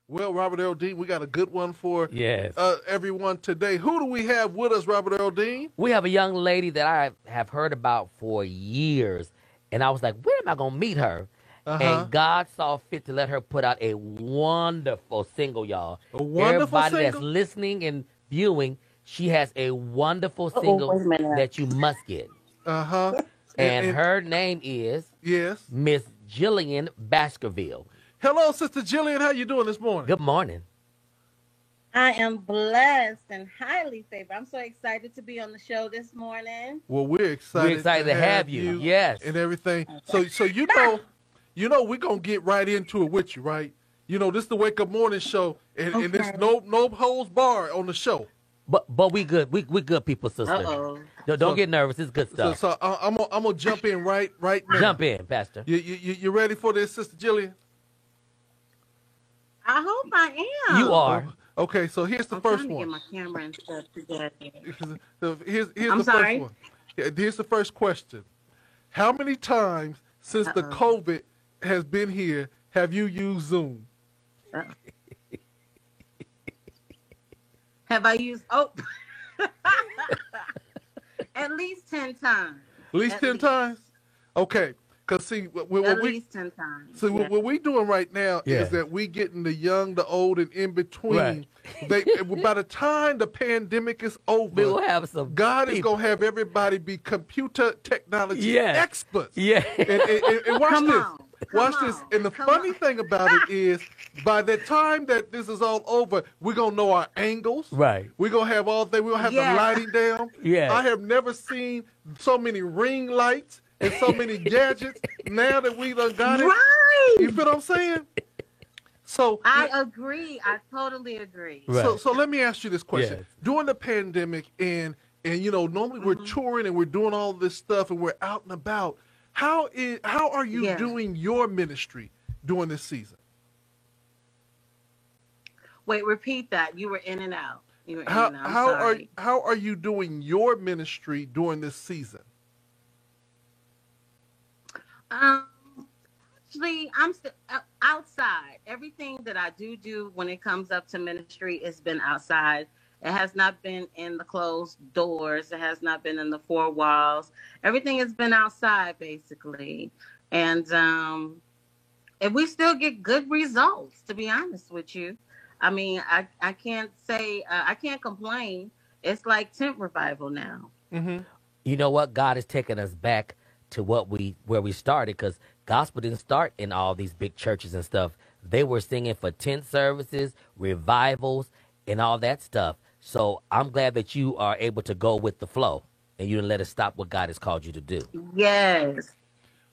Well, Robert Earl Dean, we got a good one for Yes. everyone today. Who do we have with us, Robert Earl Dean? We have a young lady that I have heard about for years, and I was like, when am I going to meet her? Uh-huh. And God saw fit to let her put out a wonderful single, y'all. A wonderful Everybody that's single? listening and viewing, she has a wonderful Oh, single wait a minute. that you must get. Uh-huh. And her name is Yes. Miss Jillian Baskerville. Hello, Sister Jillian. How you doing this morning? Good morning. I am blessed and highly favored. I'm so excited to be on the show this morning. Well, we're excited. We're excited to have you. Yes. And everything. So you know we're gonna get right into it with you, right? You know, this is the Wake Up Morning Show, and there's no holds barred on the show. But we good. We good people, sister. Uh-oh. Don't get nervous. It's good stuff. So I'm gonna jump in right now. Jump in, Pastor. You ready for this, Sister Jillian? I hope I am. You are. Okay, so here's the I'm first trying to one. get my camera and stuff together. Here's I'm the sorry? first one. Here's the first question. How many times since the COVID has been here have you used Zoom? Have I used at least 10 times. At least 10 times? Okay. Because, see, At what least 10 times. so yeah. what we doing right now Yeah. is that we getting the young, the old, and in between. Right. By the time the pandemic is over, We will have some. God is people. going to have everybody be computer technology Yes. experts. Yeah. And watch Come this. on. Watch Come this. on. And the Come funny on. thing about it is, by the time that this is all over, we're going to know our angles. Right. We're going to have all things. We're going to have Yeah. the lighting down. Yeah. I have never seen so many ring lights and so many gadgets now that we done got it. Right. You feel what I'm saying? So I agree. I totally agree. Right. so let me ask you this question. Yes. During the pandemic and you know, normally we're touring and we're doing all this stuff and we're out and about. How are you Yeah. doing your ministry during this season? Wait, repeat that. You were in and out. You were in How and out. I'm sorry. how are you doing your ministry during this season? Actually, I'm still outside. Everything that I do when it comes up to ministry has been outside. It has not been in the closed doors. It has not been in the four walls. Everything has been outside, basically. And we still get good results, to be honest with you. I mean, I can't say, I can't complain. It's like tent revival now. Mm-hmm. You know what? God has taken us back to where we started, because gospel didn't start in all these big churches and stuff. They were singing for tent services, revivals, and all that stuff. So I'm glad that you are able to go with the flow and you didn't let it stop what God has called you to do. Yes.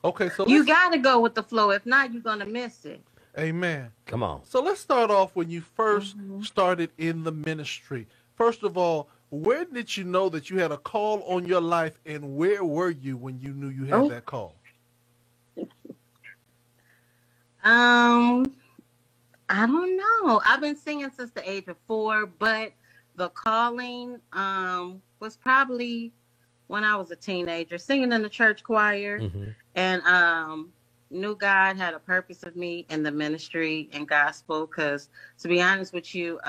Okay, so You got to go with the flow. If not, you're going to miss it. amen. Come on. So let's start off when you first started in the ministry. First of all, where did you know that you had a call on your life, and where were you when you knew you had that call? I don't know. I've been singing since the age of 4, but the calling was probably when I was a teenager, singing in the church choir, and knew God had a purpose of me in the ministry and gospel. Because to be honest with you,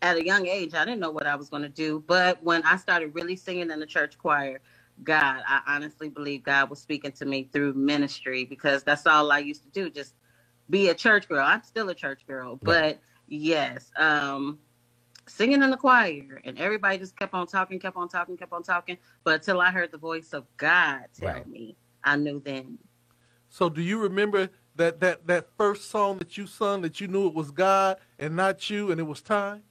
at a young age, I didn't know what I was going to do. But when I started really singing in the church choir, I honestly believe God was speaking to me through ministry, because that's all I used to do, just be a church girl. I'm still a church girl, but yes, singing in the choir, and everybody just kept on talking. But until I heard the voice of God tell me, I knew then. So do you remember that first song that you sung, that you knew it was God and not you, and it was time?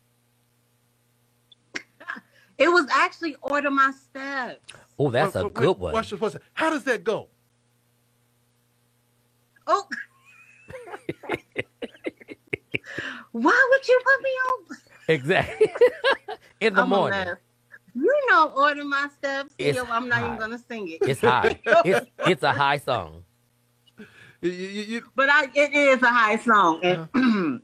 It was actually Order My Steps. Oh, that's a good one. Watch this. How does that go? Oh. Why would you put me on? Exactly. In the morning. You know, Order My Steps. I'm not high. even going to sing it. It's high. It's a high song. But it is a high song. And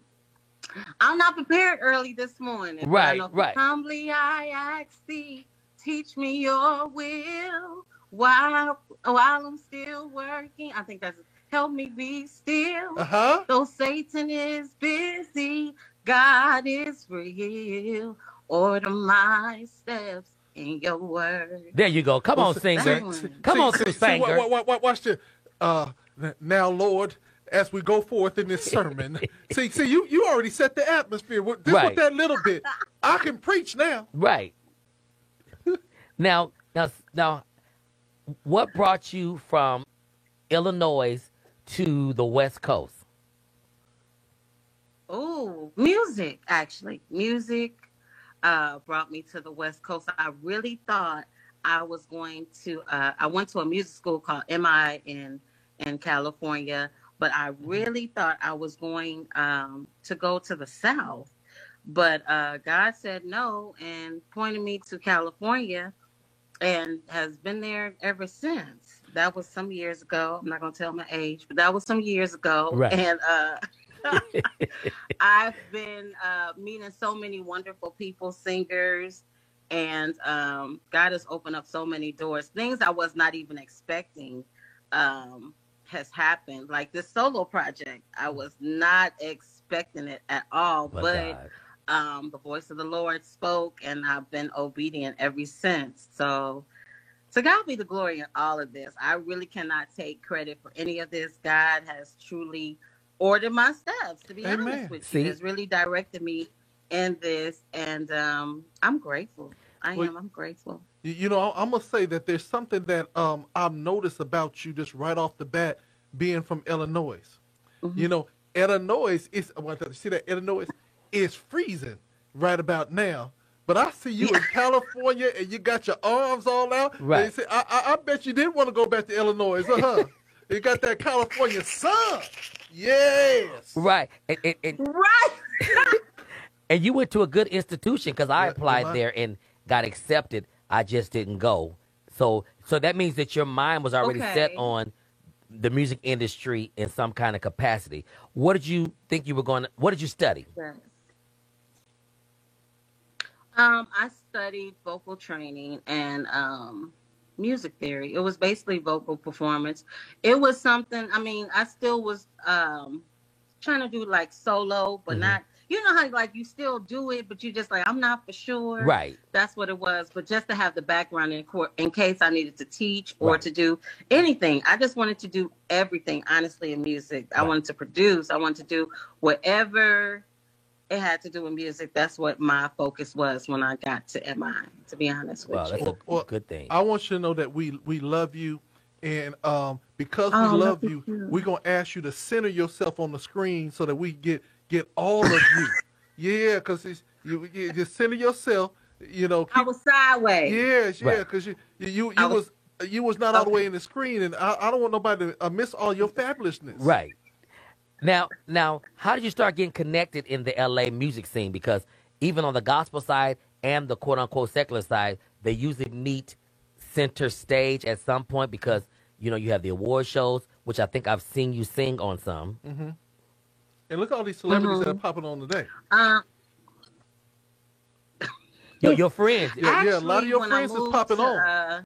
I'm not prepared early this morning. Right. Humbly I ask thee, teach me your will. while I'm still working. I think that's help me be still. Uh-huh. Though Satan is busy, God is real. Order my steps in your word. There you go. Come Well, on, singer. one. Come on, through, singer. Watch this. Now, Lord, as we go forth in this sermon, see, you already set the atmosphere. With Right. that little bit, I can preach now. Right. Now, what brought you from Illinois to the West Coast? Oh, music, actually. Music brought me to the West Coast. I really thought I was going to, I went to a music school called MI in California, but I really thought I was going to go to the South. But God said no and pointed me to California and has been there ever since. That was some years ago. I'm not going to tell my age, but that was some years ago. Right. And I've been meeting so many wonderful people, singers, and God has opened up so many doors. Things I was not even expecting has happened. Like this solo project, I was not expecting it at all. But the voice of the Lord spoke, and I've been obedient ever since. So to God be the glory in all of this. I really cannot take credit for any of this. God has truly ordered my steps, to be honest with you. Has really directed me in this, and I'm grateful. I'm grateful. You know, I'm gonna say that there's something that I've noticed about you just right off the bat, being from Illinois. Mm-hmm. You know, Illinois is Illinois is freezing right about now. But I see you in California and you got your arms all out. Right. Say, I bet you didn't want to go back to Illinois, huh? You got that California sun. Yes. Right. Right. And you went to a good institution, because I applied there and got accepted. I just didn't go. So that means that your mind was already set on the music industry in some kind of capacity. What did you think you were going to, what did you study? Yes. I studied vocal training and music theory. It was basically vocal performance. It was something, I mean, I still was trying to do like solo, but not, you know how like you still do it, but you just like, I'm not for sure. Right. That's what it was. But just to have the background in case I needed to teach or to do anything. I just wanted to do everything, honestly, in music. I wanted to produce. I wanted to do whatever it had to do with music. That's what my focus was when I got to MI, to be honest with you. That's a good thing. I want you to know that we love you, and because we love you, we're going to ask you to center yourself on the screen so that we get all of you. Yeah, because you just center yourself, you know. I was sideways. Yes, because you was not all the way in the screen, and I don't want nobody to miss all your fabulousness. Right. Now, how did you start getting connected in the LA music scene? Because even on the gospel side and the quote unquote secular side, they usually meet center stage at some point, because you know you have the award shows, which I think I've seen you sing on some. Mm-hmm. And look at all these celebrities that are popping on today. Your friends. Actually, a lot of your friends is popping on.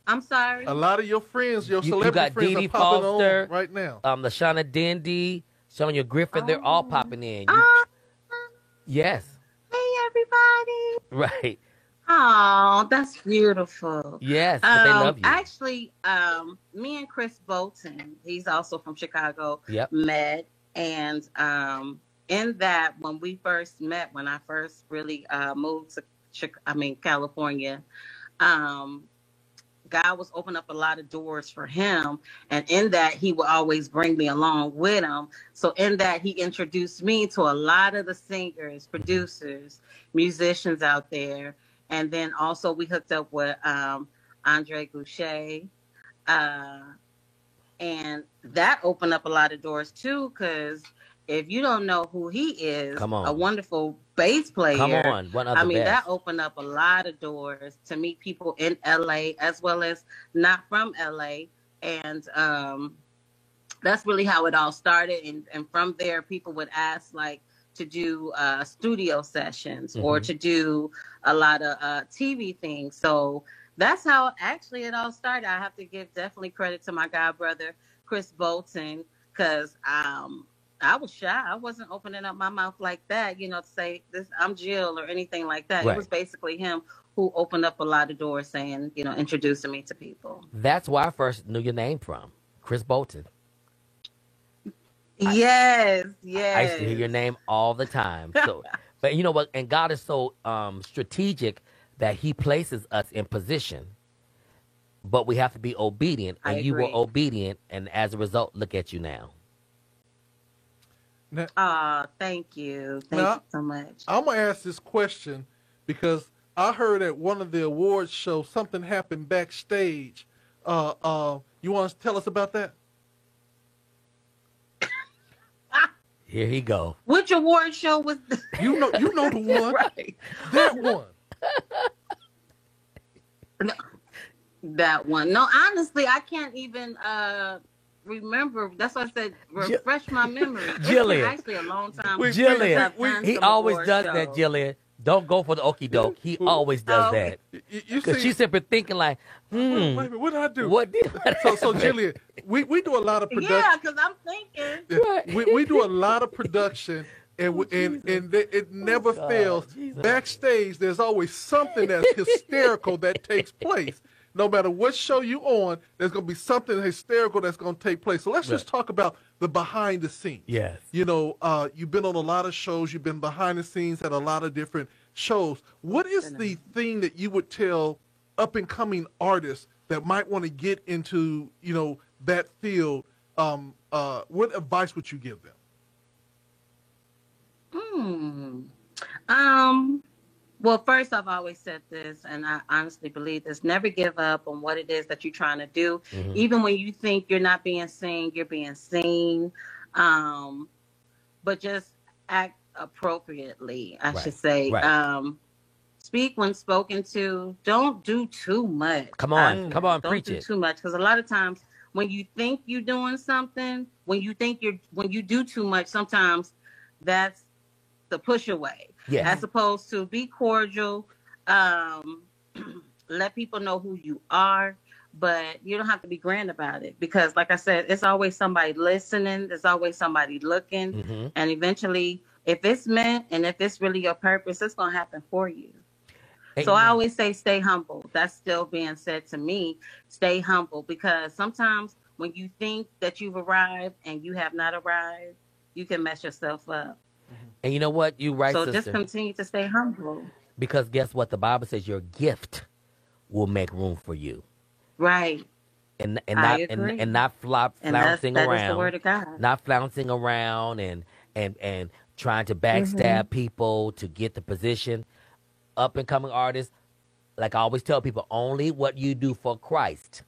I'm sorry. A lot of your friends, your celebrity friends, Dee are popping Foster, on right now. LaShawn Dendy, Sonia Griffin, they're all popping in. Yes. Hey, everybody. Right. Oh, that's beautiful. Yes, but they love you. Actually, me and Chris Bolton, he's also from Chicago, met. And in that, when we first met, when I first really moved to California, God was opening up a lot of doors for him. And in that, he would always bring me along with him. So in that, he introduced me to a lot of the singers, producers, musicians out there. And then also we hooked up with Andre Goucher. And that opened up a lot of doors too, because if you don't know who he is, a wonderful bass player. Come on, one of the best. That opened up a lot of doors to meet people in LA as well as not from LA. And that's really how it all started. And from there, people would ask like to do studio sessions or to do a lot of TV things. So That's how actually it all started. I have to give definitely credit to my god brother, Chris Bolton, because I was shy. I wasn't opening up my mouth like that, to say this, I'm Jill or anything like that. Right. It was basically him who opened up a lot of doors saying, introducing me to people. That's where I first knew your name from, Chris Bolton. Yes. I used to hear your name all the time. So, but you know what? And God is so strategic that He places us in position, but we have to be obedient. And you were obedient, and as a result, look at you now. Thank you. Thank you so much. I'm gonna ask this question because I heard at one of the awards shows something happened backstage. You want to tell us about that? Here he go. Which award show was this? You know the one. Right. That one. No, that one. No, honestly, I can't even remember. That's why I said refresh my memory. Jillian. It's actually a long time. Jillian. He always does that, Jillian. Don't go for the okie doke. He always does that. Because she's simply thinking like, wait a minute, what did I do? What did so Jillian, we do a lot of production. Yeah, because I'm thinking. Right. We do a lot of production, and it never fails. Jesus. Backstage, there's always something that's hysterical that takes place. No matter what show you on, there's going to be something hysterical that's going to take place. So let's just talk about the behind the scenes. Yes. You've been on a lot of shows. You've been behind the scenes at a lot of different shows. What is the thing that you would tell up and coming artists that might want to get into, that field? What advice would you give them? Well, first, I've always said this, and I honestly believe this: never give up on what it is that you're trying to do. Mm-hmm. Even when you think you're not being seen, you're being seen. But just act appropriately, I should say. Right. Speak when spoken to. Don't do too much. Come on, preach it. Don't do too much, because a lot of times when you think you're doing something, when you do too much, sometimes that's the push away. Yes. As opposed to be cordial, let people know who you are, but you don't have to be grand about it, because like I said, it's always somebody listening, there's always somebody looking, mm-hmm. and eventually, if it's meant and if it's really your purpose, it's going to happen for you. Amen. So I always say stay humble. That's still being said to me. Stay humble, because sometimes when you think that you've arrived and you have not arrived, you can mess yourself up. And you know what? You're right, so sister. just continue to stay humble. Because guess what? The Bible says your gift will make room for you. Right. And not flouncing around. That is the word of God. Not flouncing around and trying to backstab people to get the position. Up and coming artists, like I always tell people, only what you do for Christ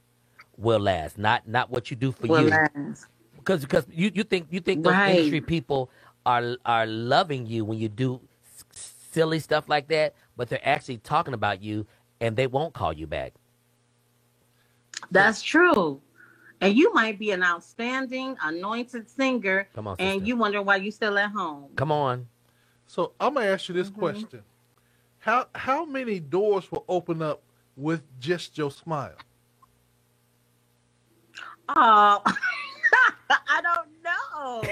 will last. Not what you do for you. Last. Because you think those industry people are loving you when you do silly stuff like that, but they're actually talking about you, and they won't call you back. That's true. And you might be an outstanding, anointed singer, and you wonder why you're still at home. Come on. So I'm going to ask you this question. How many doors will open up with just your smile? Oh, I don't know.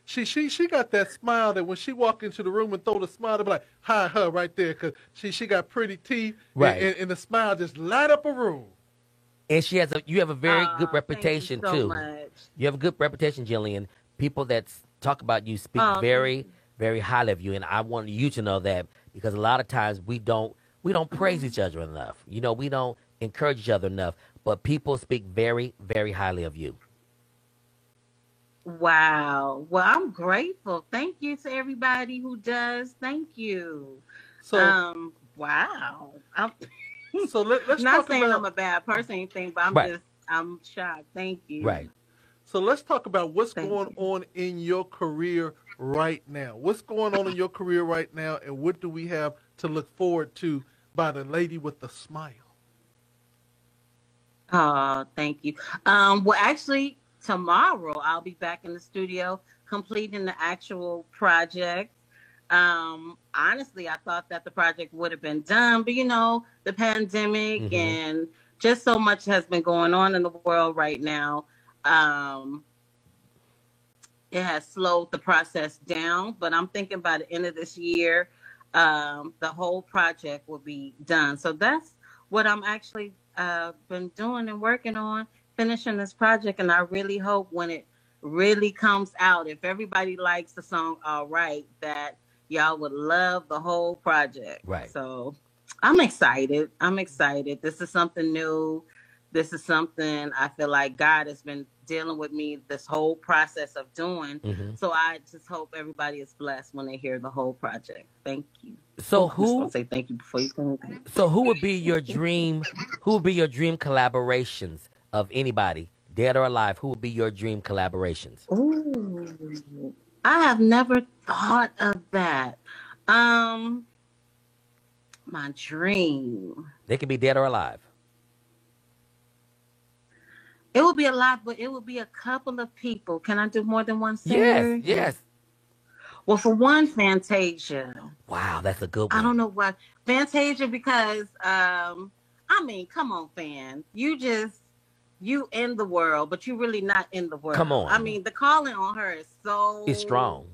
She got that smile that when she walk into the room and throw the smile, they'll be like, hi, her right there, because she got pretty teeth, right? And the smile just light up a room. And you have a very good reputation thank you so too. Much. You have a good reputation, Jillian. People that talk about you speak very, very highly of you, and I want you to know that, because a lot of times we don't praise each other enough. We don't encourage each other enough, but people speak very, very highly of you. Wow. Well, I'm grateful. Thank you to everybody who does. Thank you. So, wow. So let's not talk saying about, I'm a bad person or anything, but I'm shocked. Thank you. Right. So let's talk about what's going on in your career right now. What's going on in your career right now, and what do we have to look forward to by the lady with the smile? Oh, thank you. Well, actually, tomorrow I'll be back in the studio completing the actual project. Honestly, I thought that the project would have been done, but the pandemic Mm-hmm. and just so much has been going on in the world right now. Um, it has slowed the process down, but I'm thinking by the end of this year, the whole project will be done. So that's what I'm actually been doing and working on, finishing this project. And I really hope when it really comes out, if everybody likes the song All Right, that y'all would love the whole project. Right. So I'm excited. I'm excited. This is something new. This is something I feel like God has been dealing with me this whole process of doing. Mm-hmm. So I just hope everybody is blessed when they hear the whole project. Thank you. So I'm just gonna who say thank you before you say anything. so who would be your dream who would be your dream collaborations of anybody, dead or alive? Who would be your dream collaborations? Ooh, I have never thought of that. Um, my dream. They could be dead or alive. It would be a lot, but it would be a couple of people. Can I do more than one Yes, singer? yes. Well, for one, Fantasia. Wow, that's a good I one. don't know why Fantasia because I mean, come on, fan. You in the world, but you really not in the world. Come on. I mean, the calling on her is so It's strong.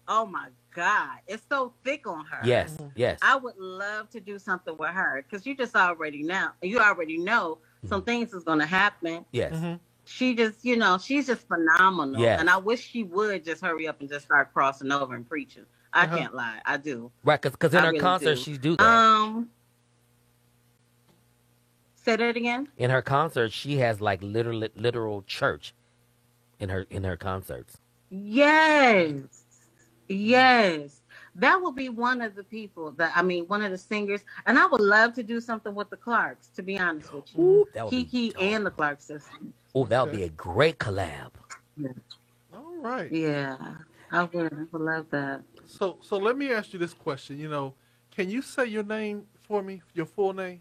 Oh my God. It's so thick on her. Yes, yes. I would love to do something with her because you already know some things is gonna happen. Yes. Mm-hmm. She just, she's just phenomenal. Yes. And I wish she would just hurry up and just start crossing over and preaching. I Uh-huh. can't lie. I do. Right, because in I her really concerts, do. she do that. Say that again. In her concerts, she has like literal church in her concerts. Yes. Yes. That would be one of the people one of the singers. And I would love to do something with the Clarks, to be honest with you. Ooh, that would be Kiki dope. and the Clark sisters. Oh, that would be a great collab. All right. Yeah. I would love that. So let me ask you this question. Can you say your name for me? Your full name?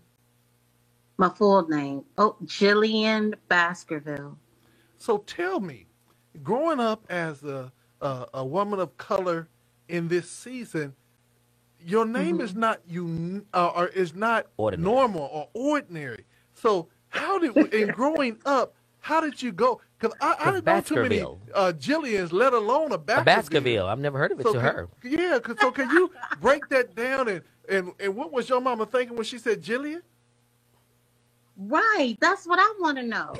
My full name. Oh, Jillian Baskerville. So tell me, growing up as a woman of color in this season, your name is not or is not Ordinary. normal or ordinary. So in growing up, how did you go? Because I didn't know too many Baskerville. Jillians, let alone a A Baskerville. Baskerville. I've never heard of it to her. Yeah, so can you break that down and what was your mama thinking when she said Jillian? Right. That's what I want to know.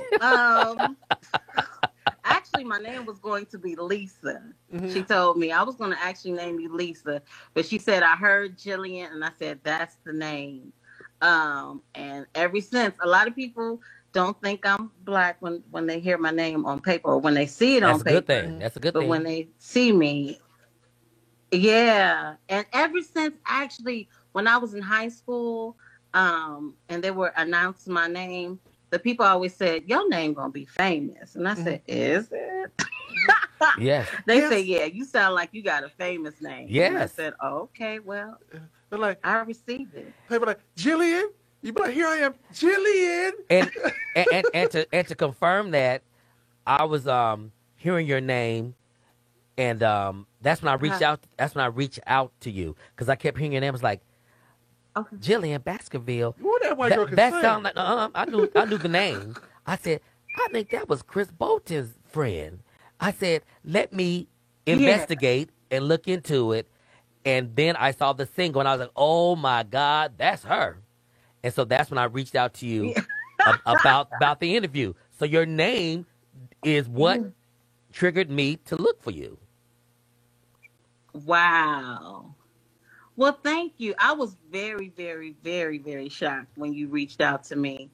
Actually, my name was going to be Lisa. Mm-hmm. She told me I was going to actually name you Lisa, but she said I heard Jillian, and I said that's the name. And ever since, a lot of people don't think I'm black when they hear my name on paper or when they see it That's on a paper. good thing. That's a good But thing. when they see me, yeah. And ever since, actually, when I was in high school, and they were announcing my name, the people always said, "Your name gonna be famous," and I said, "Is it?" Yes. They Yes. say, "Yeah, you sound like you got a famous name." And I Yes. said, "Oh, okay, well, They're like, I received it." they be like, Jillian? You be like, here I am, Jillian. And to confirm that, I was hearing your name, and that's when I reached out. That's when I reached out to you because I kept hearing your name. I was like, Okay. Jillian Baskerville. Ooh, that white girl can That sing. sound like I knew the name. I said, I think that was Chris Bolton's friend. I said, let me investigate and look into it. And then I saw the single and I was like, oh my God, that's her. And so that's when I reached out to you about the interview. So your name is what triggered me to look for you. Wow. Well, thank you. I was very, very, very, very shocked when you reached out to me.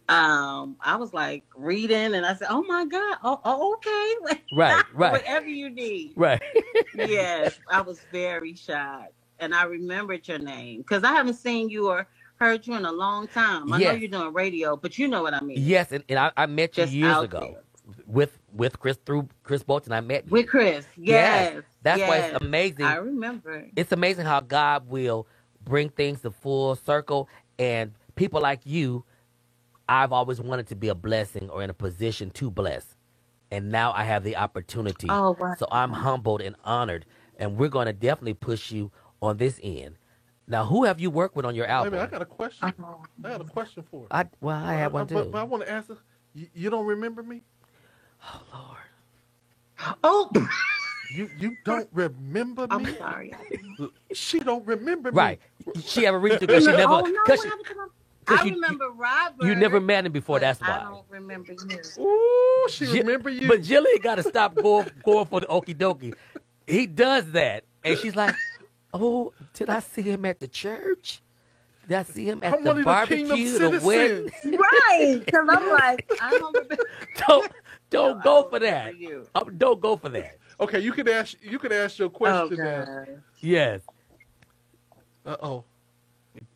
I was like reading and I said, "Oh my God. Oh okay." Right. Whatever you need. Right. Yes, I was very shocked. And I remembered your name because I haven't seen you or heard you in a long time. I know Yes. you're doing radio, but you know what I mean. Yes, and I met you Just years out ago there. with Chris through Chris Bolton. I met you. With Chris. Yes. That's why yes. it's amazing. I remember. It's amazing how God will bring things to full circle, and people like you, I've always wanted to be a blessing or in a position to bless. And now I have the opportunity. Oh, wow. So I'm humbled and honored and we're going to definitely push you on this end. Now, who have you worked with on your Wait a album? minute, I got a question. Oh. I got a question for her. I have one too. But I want to ask her. You don't remember me? Oh Lord. Oh, You don't remember I'm me? sorry. She don't remember Right. me. She have a reason because she never. Oh no, Cause what she, happened to my- 'cause I you- remember Robert. you never met him before. but That's I why. don't remember you. Ooh, she Ji- remember you. But Jillian got to stop going for the okie dokie. He does that, and she's like, "Oh, did I see him at the church? Did I see him at I'm the one of the kingdom barbecue, the wedding?" citizens. Right, because I'm like, I don't remember. Don't No, I go don't for that. remember you. Don't go for that. Okay, you could ask your Oh question now. God. Yes, Uh-oh.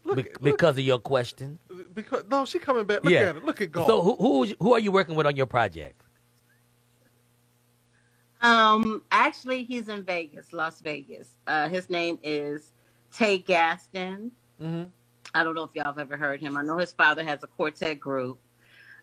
Look, because of your question. because no, she coming back. Look Yeah. at it. Look at God. So who are you working with on your project? Actually, he's in Vegas, Las Vegas. His name is Tay Gaston. Mhm. I don't know if y'all have ever heard him. I know his father has a quartet group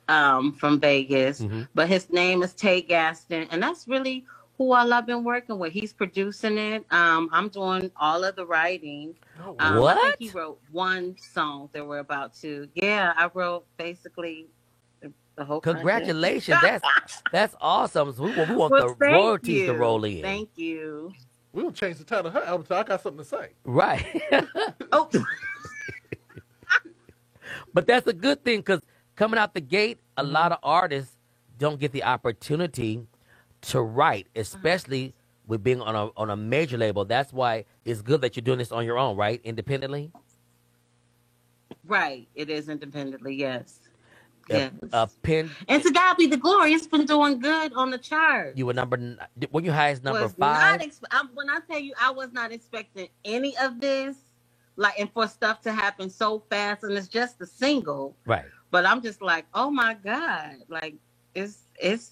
from Vegas, Mhm. but his name is Tay Gaston, and that's really who all I've been working with. He's producing it. I'm doing all of the writing. Oh, I What? think he wrote one song that we're about to. Yeah, I wrote basically the whole. project. Congratulations. That's awesome. So we want Well, the thank royalties to you. roll in. Thank you. we're gonna change the title of her album so I got something to say. Right. Oh, But that's a good thing because coming out the gate, a Mm-hmm. lot of artists don't get the opportunity to write, especially with being on a major label. That's why it's good that you're doing this on your own, right? Independently. right. It is independently. Yes. A- Yes. A pin. And to God be the glory. It's been doing good on the chart. You were were you highest number Was 5? not when I tell you, I was not expecting any of this, like, and for stuff to happen so fast, and it's just a single. Right. But I'm just like, oh my God, like it's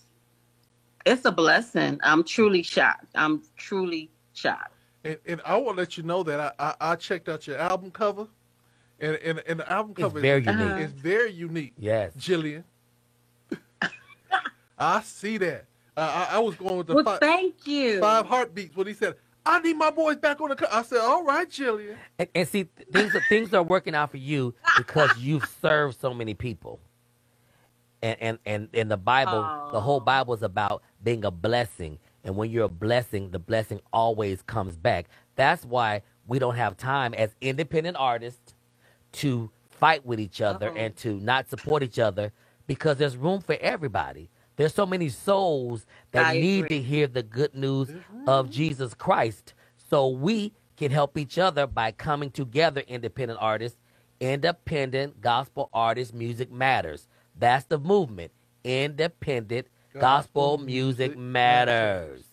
a blessing. I'm truly shocked. I'm truly shocked. And I want to let you know that I checked out your album cover, and the album It's cover very is, unique. is very unique. Yes. Jillian. I see that. I was going with the Well, thank you. 5 heartbeats when he said, "I need my boys back on the cover." I said, "All right, Jillian." And see, things are working out for you because you've served so many people. And the Bible, the whole Bible is about being a blessing. And when you're a blessing, the blessing always comes back. That's why we don't have time as independent artists to fight with each other and to not support each other because there's room for everybody. There's so many souls that I need agree. to hear the good news of Jesus Christ. So we can help each other by coming together, independent artists, independent gospel artists, music matters. That's the movement. Independent gospel music matters.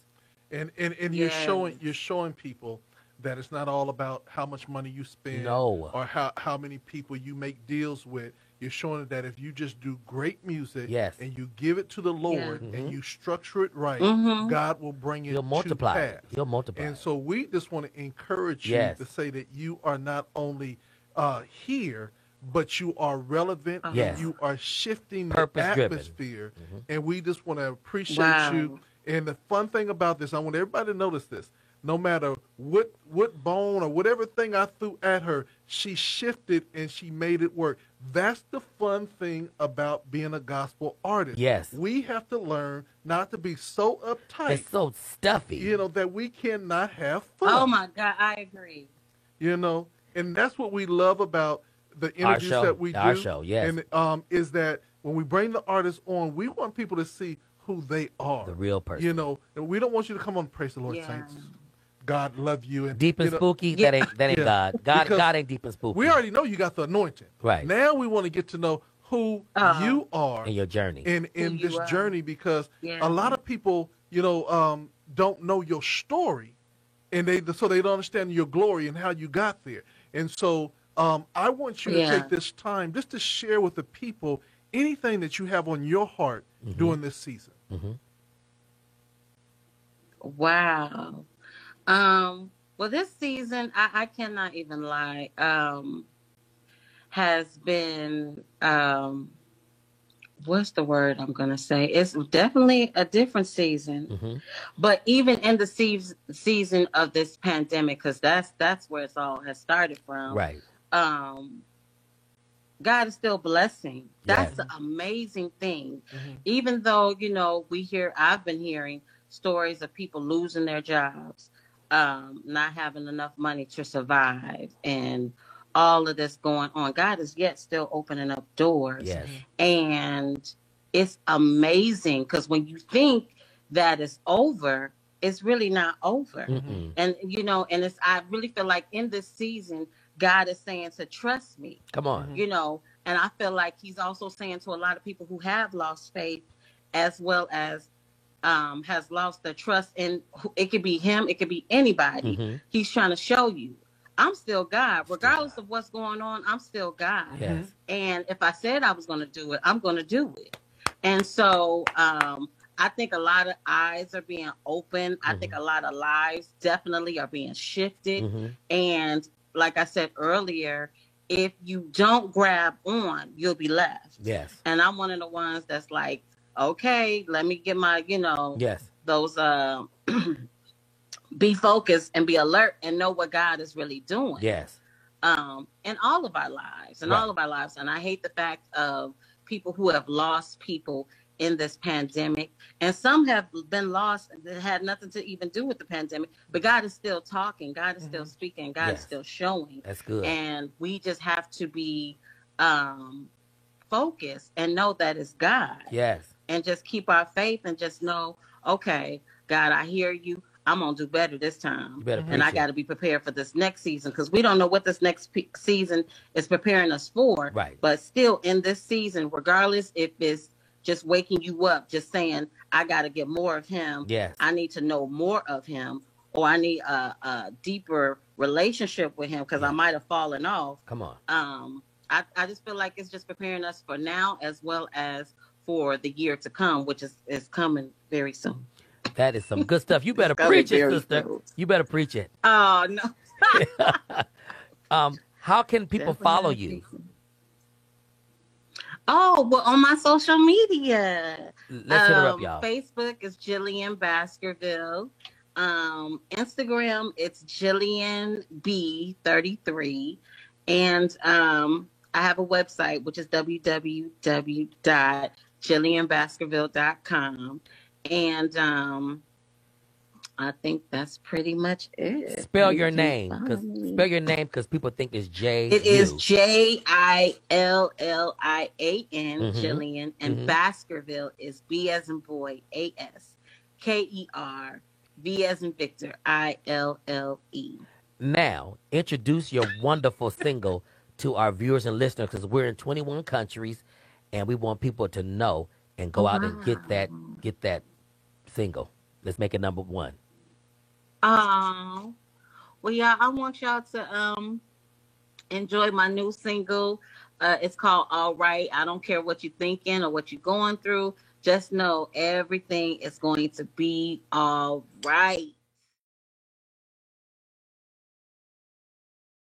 And Yes. you're showing people that it's not all about how much money you spend No. or how many people you make deals with. You're showing that if you just do great music Yes. and you give it to the Lord Mhm. and you structure it right, Mhm. God will bring it He'll multiply to it. pass. He'll multiply And it. so we just want to encourage you Yes. to say that you are not only here, but you are relevant Yes. and you are shifting the Purpose-driven. atmosphere. Mhm. And we just want to appreciate Wow. you. And the fun thing about this, I want everybody to notice this. No matter what bone or whatever thing I threw at her, she shifted and she made it work. That's the fun thing about being a gospel artist. Yes. We have to learn not to be so uptight, It's so stuffy. that we cannot have fun. Oh my God, I agree. And that's what we love about the interviews show. that we do. Our show, yes. And is that when we bring the artists on, we want people to see who they are. The real person. And we don't want you to come on praise the Lord, Yeah. saints. God love you. And Deep and spooky, Yeah. that ain't Yeah. God. Because God ain't deep and spooky. we already know you got the anointing. Right. Now we want to get to know who you are in your journey. in Who you this are. journey, because Yeah. a lot of people, don't know your story, and so they don't understand your glory and how you got there. And so I want you to Yeah. take this time just to share with the people anything that you have on your heart during this season. Wow. Well, this season, I cannot even lie, has been what's the word I'm gonna say? It's definitely a different season. Mm-hmm. But even in the season of this pandemic, because that's where it's all has started from. Right. Um, God is still blessing. Yes. That's the amazing thing. Mm-hmm. Even though, I've been hearing stories of people losing their jobs, not having enough money to survive, and all of this going on. God is yet still opening up doors. Yes. And it's amazing because when you think that it's over, it's really not over. Mm-mm. And, I really feel like in this season, God is saying to trust me. Come on. And I feel like he's also saying to a lot of people who have lost faith, as well as has lost their trust in, it could be him, it could be anybody. Mm-hmm. He's trying to show you, I'm still God. Regardless of what's going on, I'm still God. Yes. And if I said I was going to do it, I'm going to do it. And so I think a lot of eyes are being opened. I think a lot of lives definitely are being shifted. Mm-hmm. And like I said earlier, if you don't grab on, you'll be left. Yes. And I'm one of the ones that's like, okay, let me get my, Yes. those be focused and be alert and know what God is really doing. Yes. In all of our lives, all of our lives. And I hate the fact of people who have lost people in this pandemic, and some have been lost that had nothing to even do with the pandemic, but God is still talking, God is still speaking, God is still showing. That's good. And we just have to be focused and know that it's God. Yes. And just keep our faith and just know, okay, God, I hear you. I'm going to do better this time. You better and I got to be prepared for this next season, because we don't know what this next season is preparing us for. Right. But still in this season, regardless if it's just waking you up, just saying, I got to get more of him. Yes. I need to know more of him, or I need a deeper relationship with him, because I might have fallen off. Come on. I just feel like it's just preparing us for now, as well as for the year to come, which is coming very soon. That is some good stuff. You better preach it, sister. Soon. You better preach it. Oh, no. How can people follow you? Oh, well, on my social media. Let's hit her up, y'all. Facebook is Jillian Baskerville. Instagram, it's Jillian B33. And I have a website, which is www.jillianbaskerville.com. And I think that's pretty much it. Spell your name, because people think it's J. It is Jillian, Jillian, and Baskerville is B as in boy, ASKER, V as in Victor, ILLE. Now, introduce your wonderful single to our viewers and listeners, because we're in 21 countries, and we want people to know and go out and get that single. Let's make it number one. Well, yeah, I want y'all to enjoy my new single. It's called All Right. I don't care what you're thinking or what you're going through. Just know everything is going to be all right.